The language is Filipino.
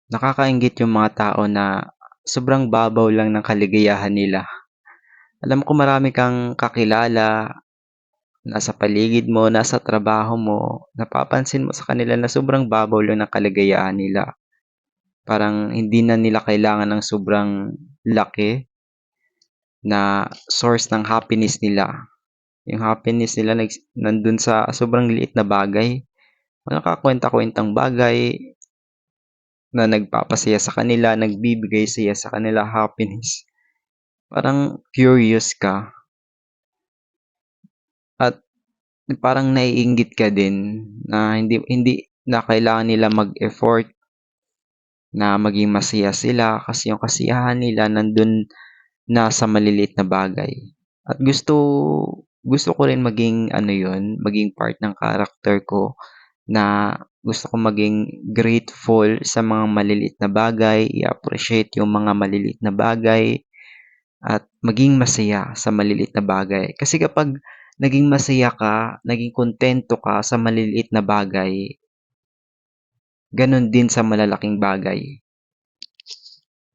Nakakainggit yung mga tao na sobrang babaw lang ng kaligayahan nila. Alam ko marami kang kakilala, nasa paligid mo, nasa trabaho mo, napapansin mo sa kanila na sobrang babaw lang ng kaligayahan nila. Parang hindi na nila kailangan ng sobrang laki na source ng happiness nila. Yung happiness nila nandun sa sobrang liit na bagay. Nakakwenta-kwentang bagay na nagpapasaya sa kanila, nagbibigay saya sa kanila, happiness. Parang curious ka at parang naiinggit ka din na hindi hindi na kailangan nila mag-effort na maging masaya sila kasi yung kasiyahan nila nandun na sa maliliit na bagay. At gusto gusto ko rin maging ano yun, maging part ng character ko na gusto ko maging grateful sa mga maliliit na bagay, i-appreciate yung mga maliliit na bagay, at maging masaya sa maliliit na bagay. Kasi kapag naging masaya ka, naging kontento ka sa maliliit na bagay, ganun din sa malalaking bagay.